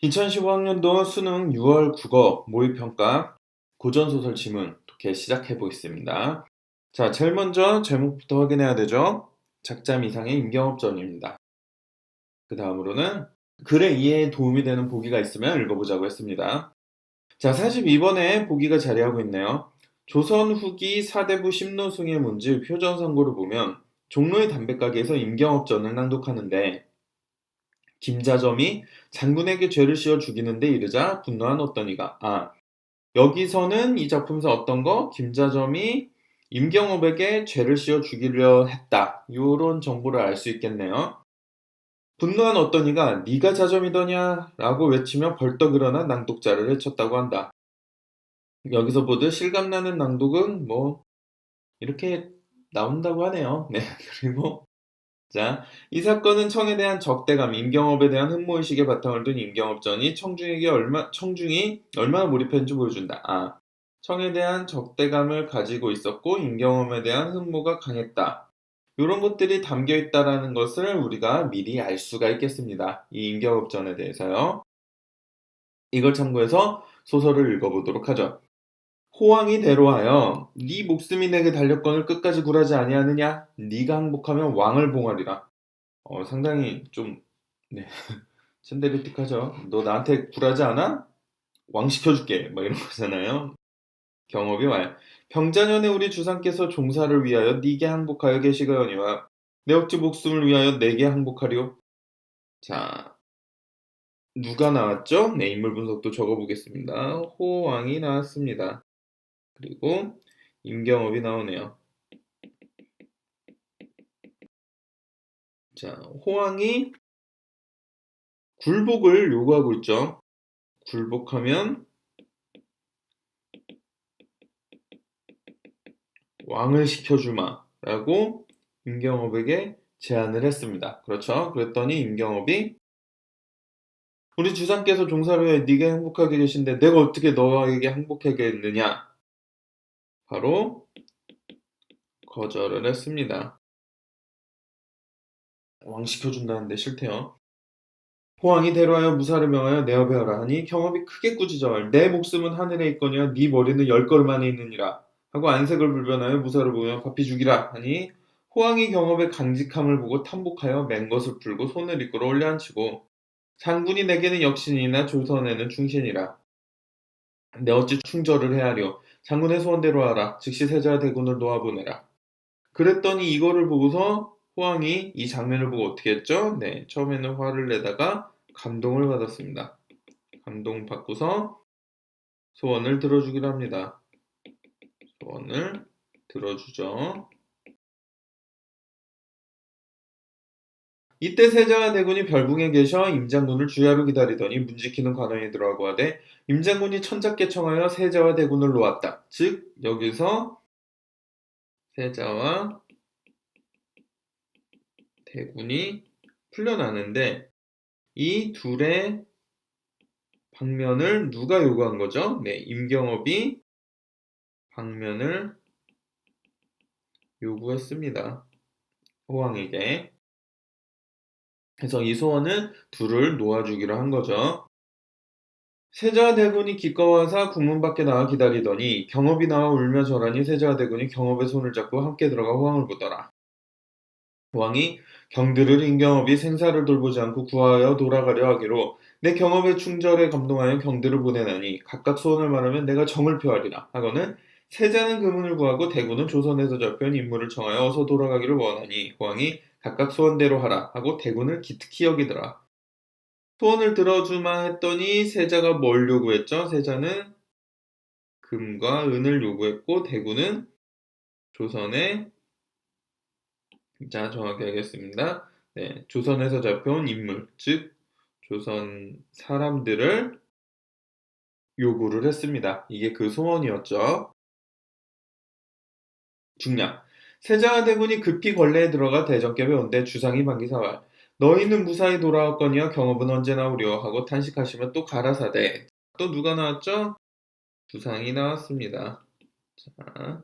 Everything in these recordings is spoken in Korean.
2015학년도 수능 6월 국어 모의평가 고전소설 지문 이렇게 시작해 보겠습니다. 자, 제일 먼저 제목부터 확인해야 되죠. 작자 미상의 임경업전입니다. 그 다음으로는 글의 이해에 도움이 되는 보기가 있으면 읽어보자고 했습니다. 자, 42번에 보기가 자리하고 있네요. 조선 후기 사대부 심노승의 문집 효전선고를 보면 종로의 담배가게에서 임경업전을 낭독하는데 김자점이 장군에게 죄를 씌워 죽이는데 이르자 분노한 어떤 이가 여기서는 이 작품에서 어떤 거 김자점이 임경업에게 죄를 씌워 죽이려 했다 요런 정보를 알 수 있겠네요. 분노한 어떤 이가 네가 자점이더냐 라고 외치며 벌떡 일어나 낭독자를 해쳤다고 한다. 여기서 보듯 실감나는 낭독은 뭐 이렇게 나온다고 하네요. 네. 그리고 자, 이 사건은 청에 대한 적대감, 임경업에 대한 흠모의식의 바탕을 둔 임경업전이 청중이 얼마나 몰입했는지 보여준다. 청에 대한 적대감을 가지고 있었고 임경업에 대한 흠모가 강했다. 이런 것들이 담겨 있다라는 것을 우리가 미리 알 수가 있겠습니다. 이 임경업전에 대해서요. 이걸 참고해서 소설을 읽어보도록 하죠. 호황이 대로하여 네 목숨이 내게 달렸거늘 끝까지 굴하지 아니하느냐? 네가 항복하면 왕을 봉하리라. 상당히 좀, 네, 신데리틱하죠. 너 나한테 굴하지 않아? 왕 시켜줄게. 뭐 이런 거잖아요. 경업이 와요. 병자년에 우리 주상께서 종사를 위하여 네게 항복하여 계시거니와 내 어찌 목숨을 위하여 내게 항복하리오? 자, 누가 나왔죠? 네, 인물 분석도 적어보겠습니다. 호왕이 나왔습니다. 그리고 임경업이 나오네요. 자, 호왕이 굴복을 요구하고 있죠. 굴복하면 왕을 시켜주마 라고 임경업에게 제안을 했습니다. 그렇죠? 그랬더니 임경업이 우리 주상께서 종사를 위해 네가 행복하게 계신데 내가 어떻게 너에게 행복하겠느냐? 바로 거절을 했습니다. 왕 시켜준다는데 싫대요. 호왕이 대로하여 무사를 명하여 내어배어라 하니 경업이 크게 꾸짖어 내 목숨은 하늘에 있거니와 네 머리는 10걸음 안에 있느니라 하고 안색을 불변하여 무사를 보며 밥이 죽이라 하니 호왕이 경업의 강직함을 보고 탐복하여 맹것을 풀고 손을 이끌어 올려앉히고 장군이 내게는 역신이나 조선에는 충신이라 내 어찌 충절을 헤아려 장군의 소원대로 하라 즉시 세자 대군을 놓아보내라. 그랬더니 이거를 보고서 호왕이 이 장면을 보고 어떻게 했죠? 네, 처음에는 화를 내다가 감동을 받았습니다. 감동받고서 소원을 들어주기로 합니다. 소원을 들어주죠. 이때 세자와 대군이 별궁에 계셔 임장군을 주야로 기다리더니 문지키는 관원이 들어가고 하되 임장군이 천작게 청하여 세자와 대군을 놓았다. 즉 여기서 세자와 대군이 풀려나는데 이 둘의 방면을 누가 요구한 거죠? 네, 임경업이 방면을 요구했습니다. 호왕에게. 그래서 이 소원은 둘을 놓아주기로 한 거죠. 세자와 대군이 기꺼워서 국문 밖에 나와 기다리더니 경업이 나와 울며 절하니 세자와 대군이 경업의 손을 잡고 함께 들어가 호왕을 보더라. 왕이 경들을 임경업이 생사를 돌보지 않고 구하여 돌아가려 하기로 내 경업의 충절에 감동하여 경들을 보내나니 각각 소원을 말하면 내가 정을 표하리라 하거늘 세자는 금은을 구하고 대군은 조선에서 잡혀온 인물을 청하여 어서 돌아가기를 원하니 왕이 각각 소원대로 하라 하고 대군을 기특히 여기더라. 소원을 들어주마 했더니 세자가 뭘 요구했죠? 세자는 금과 은을 요구했고 대군은 조선의 자, 정확히 하겠습니다. 네, 조선에서 잡혀온 인물, 즉 조선 사람들을 요구를 했습니다. 이게 그 소원이었죠. 중략. 세자와 대군이 급히 걸레에 들어가 대적ገብ에 온데 주상이 반기사왈 너희는 무사히 돌아왔거니와 경업은 언제 나오려 하고 탄식하시며 또 가라사대. 또 누가 나왔죠? 주상이 나왔습니다. 자,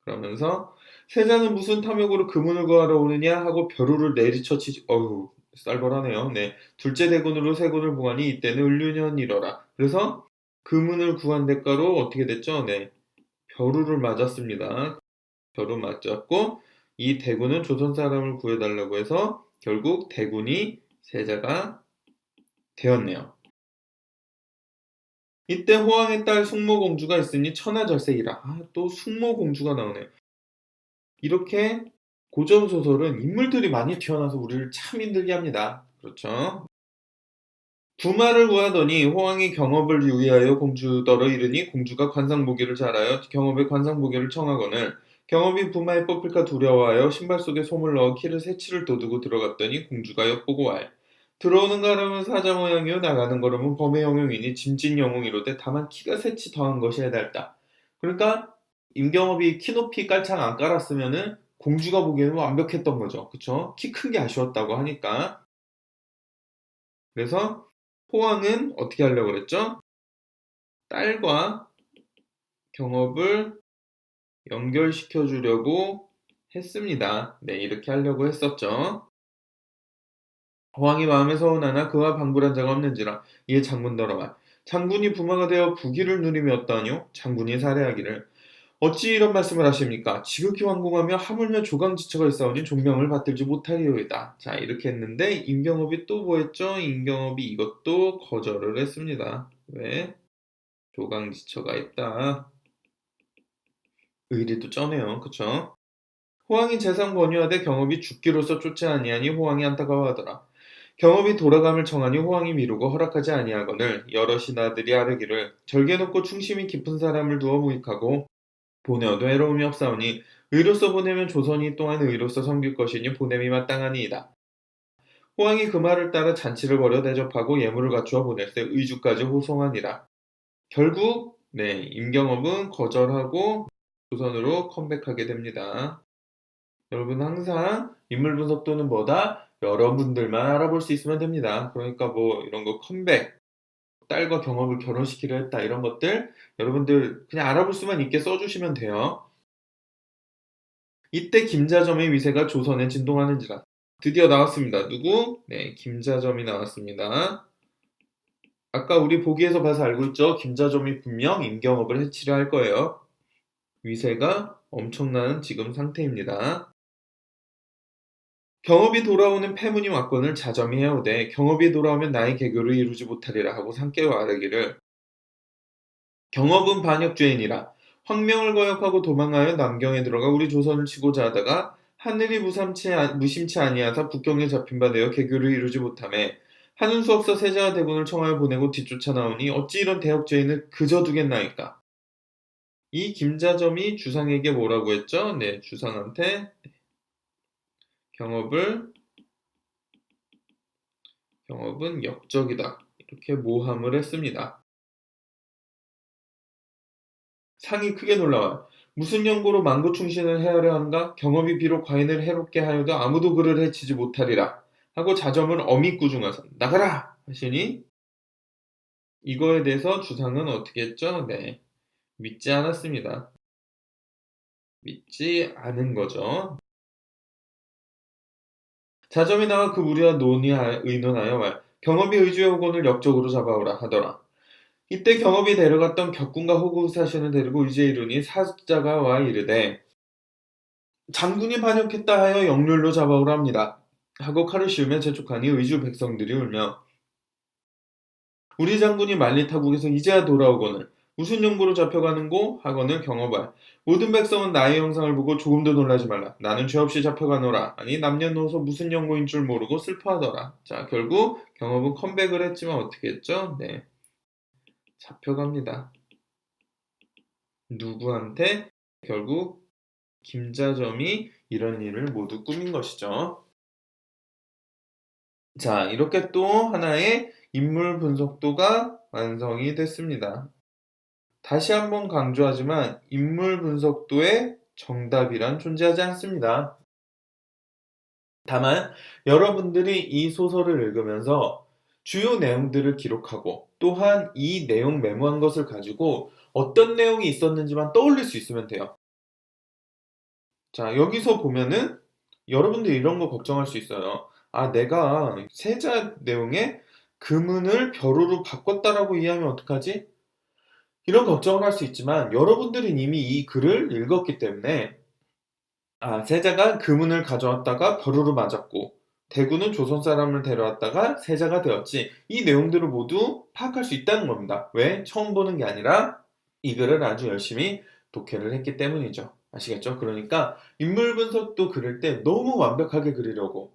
그러면서 세자는 무슨 탐욕으로 금은을 구하러 오느냐 하고 벼루를 내리쳐 치지 어휴 쌀벌하네요. 네. 둘째 대군으로 세군을 보하니 이때는 을류년이러라. 그래서 금운을 구한 대가로 어떻게 됐죠? 네. 벼루를 맞았습니다. 벼루 맞았고 이 대군은 조선 사람을 구해달라고 해서 결국 대군이 세자가 되었네요. 이때 호왕의 딸 숙모공주가 있으니 천하절색이라. 또 숙모공주가 나오네요. 이렇게 고전소설은 인물들이 많이 튀어나와서 우리를 참 힘들게 합니다. 그렇죠? 부마를 구하더니 호왕이 경업을 유의하여 공주더러 이르니 공주가 관상보기를 잘하여 경업의 관상보기를 청하거늘 경업이 부마에 뽑힐까 두려워하여 신발 속에 솜을 넣어 키를 새치를 돋우고 들어갔더니 공주가 엿보고 왈 들어오는 걸음은 사자 모양이요 나가는 걸음은 범의 영웅이니 짐진 영웅이로되 다만 키가 새치 더한 것이 해달다. 그러니까 임경업이 키 높이 깔창 안 깔았으면은 공주가 보기에는 완벽했던 거죠. 그쵸? 키 큰 게 아쉬웠다고 하니까. 그래서 호왕은 어떻게 하려고 그랬죠? 딸과 경업을 연결시켜 주려고 했습니다. 네, 이렇게 하려고 했었죠. 호왕이 마음에 서운하나 그와 방불한 자가 없는지라 이에 장군더러 말 장군이 부마가 되어 부귀를 누리며 어떠하뇨? 장군이 살해하기를 어찌 이런 말씀을 하십니까? 지극히 완공하며 하물며 조강지처가 있사오니 존명을 받들지 못하리오이다. 자, 이렇게 했는데 임경업이 또 뭐 했죠? 임경업이 이것도 거절을 했습니다. 왜? 조강지처가 있다. 의리도 쩌네요. 그쵸? 호왕이 재상 권유하되 경업이 죽기로서 쫓지 아니하니 호왕이 안타까워하더라. 경업이 돌아감을 청하니 호왕이 미루고 허락하지 아니하거늘 여러 신하들이 아뢰기를 절개 높고 충심이 깊은 사람을 두어 무익하고 보내어도 해로움이 없사오니 의로서 보내면 조선이 또한 의로서 섬길 것이니 보냄이 마땅하니이다. 호왕이 그 말을 따라 잔치를 벌여 대접하고 예물을 갖추어 보낼때 의주까지 호송하니라. 결국 임경업은 거절하고 조선으로 컴백하게 됩니다. 여러분 항상 인물 분석도는 뭐다? 여러분들만 알아볼 수 있으면 됩니다. 그러니까 뭐 이런 거 컴백, 딸과 경업을 결혼시키려 했다 이런 것들 여러분들 그냥 알아볼 수만 있게 써주시면 돼요. 이때 김자점의 위세가 조선에 진동하는지라. 드디어 나왔습니다. 누구? 네, 김자점이 나왔습니다. 아까 우리 보기에서 봐서 알고 있죠? 김자점이 분명 임경업을 해치려 할 거예요. 위세가 엄청난 지금 상태입니다. 경업이 돌아오는 패문이 왔건을 자점이 해오되 경업이 돌아오면 나의 개교를 이루지 못하리라 하고 상께어 아뢰기를 경업은 반역죄인이라 황명을 거역하고 도망하여 남경에 들어가 우리 조선을 치고자 하다가 하늘이 무심치 아니하사 북경에 잡힌 바 되어 개교를 이루지 못하매 하는 수 없어 세자와 대군을 청하여 보내고 뒤쫓아 나오니 어찌 이런 대역죄인을 그저 두겠나이까. 이 김자점이 주상에게 뭐라고 했죠? 네, 주상한테 경업은 역적이다. 이렇게 모함을 했습니다. 상이 크게 놀라와 무슨 연고로 만고충신을 해하려 하는가? 경업이 비록 과인을 해롭게 하여도 아무도 그를 해치지 못하리라 하고 자점을 어미꾸중하사 나가라 하시니 이거에 대해서 주상은 어떻게 했죠? 네, 믿지 않았습니다. 믿지 않은 거죠. 자점이 나와 그 무리와 의논하여 말 경업이 의주의 호건을 역적으로 잡아오라 하더라. 이때 경업이 데려갔던 격군과 호구사신을 데리고 의지에 이르니 사자가 와 이르되 장군이 반역했다 하여 영률로 잡아오라 합니다. 하고 칼을 씌우며 재촉하니 의주 백성들이 울며 우리 장군이 만리타국에서 이제야 돌아오거늘 무슨 연고로 잡혀가는고 하거늘 경업할 모든 백성은 나의 형상을 보고 조금도 놀라지 말라. 나는 죄 없이 잡혀가노라. 아니 남녀노소 무슨 연고인 줄 모르고 슬퍼하더라. 자, 결국 경업은 컴백을 했지만 어떻게 했죠? 네, 잡혀갑니다. 누구한테? 결국 김자점이 이런 일을 모두 꾸민 것이죠. 자, 이렇게 또 하나의 인물 분석도가 완성이 됐습니다. 다시 한번 강조하지만 인물 분석도에 정답이란 존재하지 않습니다. 다만 여러분들이 이 소설을 읽으면서 주요 내용들을 기록하고 또한 이 내용 메모한 것을 가지고 어떤 내용이 있었는지만 떠올릴 수 있으면 돼요. 자, 여기서 보면은 여러분들 이런 거 걱정할 수 있어요. 아, 내가 세자 내용에 금은을 벼루로 바꿨다라고 이해하면 어떡하지? 이런 걱정을 할 수 있지만 여러분들은 이미 이 글을 읽었기 때문에 아, 세자가 금은을 가져왔다가 벼루로 맞았고 대구는 조선 사람을 데려왔다가 세자가 되었지. 이 내용들을 모두 파악할 수 있다는 겁니다. 왜? 처음 보는 게 아니라 이 글을 아주 열심히 독해를 했기 때문이죠. 아시겠죠? 그러니까 인물 분석도 그릴 때 너무 완벽하게 그리려고